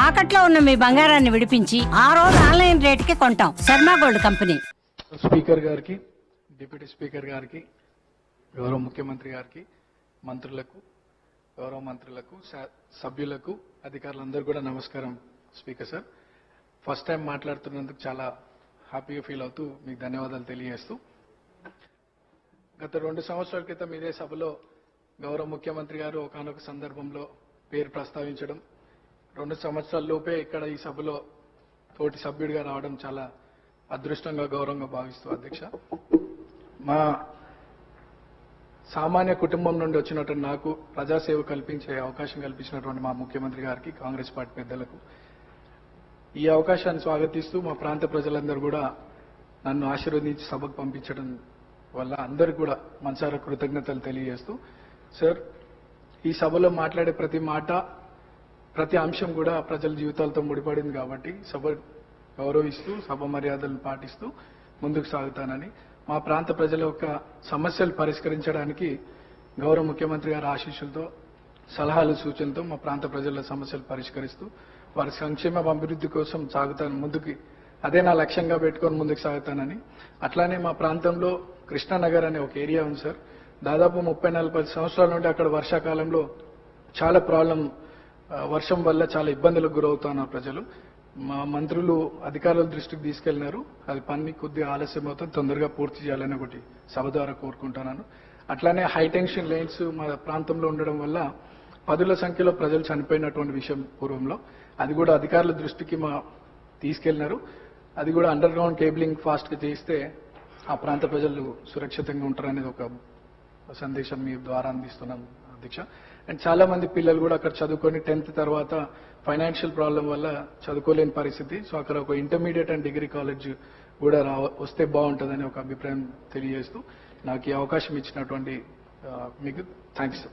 తాకట్లో ఉన్న మీ బంగారాన్ని విడిపించి ఆ రోజు ఆన్లైన్ రేటుకి కొంటాం. Sharma gold company. స్పీకర్ గారికి, డిప్యూటీ స్పీకర్ గారికి, గౌరవ ముఖ్యమంత్రి గారికి, మంత్రులకు, గౌరవ మంత్రులకు, సభ్యులకు, అధికారులందరూ కూడా నమస్కారం. స్పీకర్ సార్, ఫస్ట్ టైం మాట్లాడుతున్నందుకు చాలా హ్యాపీగా ఫీల్ అవుతూ మీకు ధన్యవాదాలు తెలియజేస్తూ, గత 2 సంవత్సరాల క్రితం ఇదే సభలో గౌరవ ముఖ్యమంత్రి గారు ఒకానొక సందర్భంలో పేరు ప్రస్తావించడం, 2 సంవత్సరాల లోపే ఇక్కడ ఈ సభలో తోటి సభ్యుడిగా రావడం చాలా అదృష్టంగా, గౌరవంగా భావిస్తూ అధ్యక్ష, మా సామాన్య కుటుంబం నుండి వచ్చినటువంటి నాకు ప్రజాసేవ కల్పించే అవకాశం కల్పించినటువంటి మా ముఖ్యమంత్రి గారికి, కాంగ్రెస్ పార్టీ పెద్దలకు ఈ అవకాశాన్ని స్వాగతిస్తూ మా ప్రాంత ప్రజలందరూ కూడా నన్ను ఆశీర్వదించి సభకు పంపించడం వల్ల అందరికీ కూడా మనసారా కృతజ్ఞతలు తెలియజేస్తూ, సార్, ఈ సభలో మాట్లాడే ప్రతి మాట, ప్రతి అంశం కూడా ప్రజల జీవితాలతో ముడిపడింది కాబట్టి సభ గౌరవిస్తూ, సభ మర్యాదలను పాటిస్తూ ముందుకు సాగుతానని, మా ప్రాంత ప్రజల యొక్క సమస్యలు పరిష్కరించడానికి గౌరవ ముఖ్యమంత్రి గారి ఆశీస్సులతో, సలహాలు, సూచనలతో మా ప్రాంత ప్రజల సమస్యలు పరిష్కరిస్తూ వారి సంక్షేమ అభివృద్ధి కోసం సాగుతాను ముందుకి. అదే నా లక్ష్యంగా పెట్టుకొని ముందుకు సాగుతానని. అట్లానే మా ప్రాంతంలో కృష్ణానగర్ అనే ఒక ఏరియా ఉంది సార్. దాదాపు 30-40 సంవత్సరాల నుండి అక్కడ వర్షాకాలంలో చాలా ప్రాబ్లం, వర్షం వల్ల చాలా ఇబ్బందులకు గురవుతున్నారు ప్రజలు. మా మంత్రులు అధికారుల దృష్టికి తీసుకెళ్లినారు. అది పని కొద్దిగా ఆలస్యం అవుతుంది, తొందరగా పూర్తి చేయాలని ఒకటి సభ ద్వారా కోరుకుంటున్నాను. అట్లానే హైటెన్షన్ లైన్స్ మా ప్రాంతంలో ఉండడం వల్ల 10ల సంఖ్యలో ప్రజలు చనిపోయినటువంటి విషయం పూర్వంలో, అది కూడా అధికారుల దృష్టికి తీసుకెళ్లినారు. అది కూడా అండర్ గ్రౌండ్ కేబులింగ్ ఫాస్ట్ గా చేయిస్తే ఆ ప్రాంత ప్రజలు సురక్షితంగా ఉంటారనేది ఒక సందేశం మీ ద్వారా అందిస్తున్నాం అధ్యక్ష. అండ్ చాలా మంది పిల్లలు కూడా అక్కడ చదువుకొని 10th తర్వాత ఫైనాన్షియల్ ప్రాబ్లం వల్ల చదువుకోలేని పరిస్థితి. సో అక్కడ ఒక ఇంటర్మీడియట్ అండ్ డిగ్రీ కాలేజ్ కూడా వస్తే బాగుంటుందని ఒక అభిప్రాయం తెలియజేస్తూ నాకు ఈ అవకాశం ఇచ్చినటువంటి మీకు థ్యాంక్స్.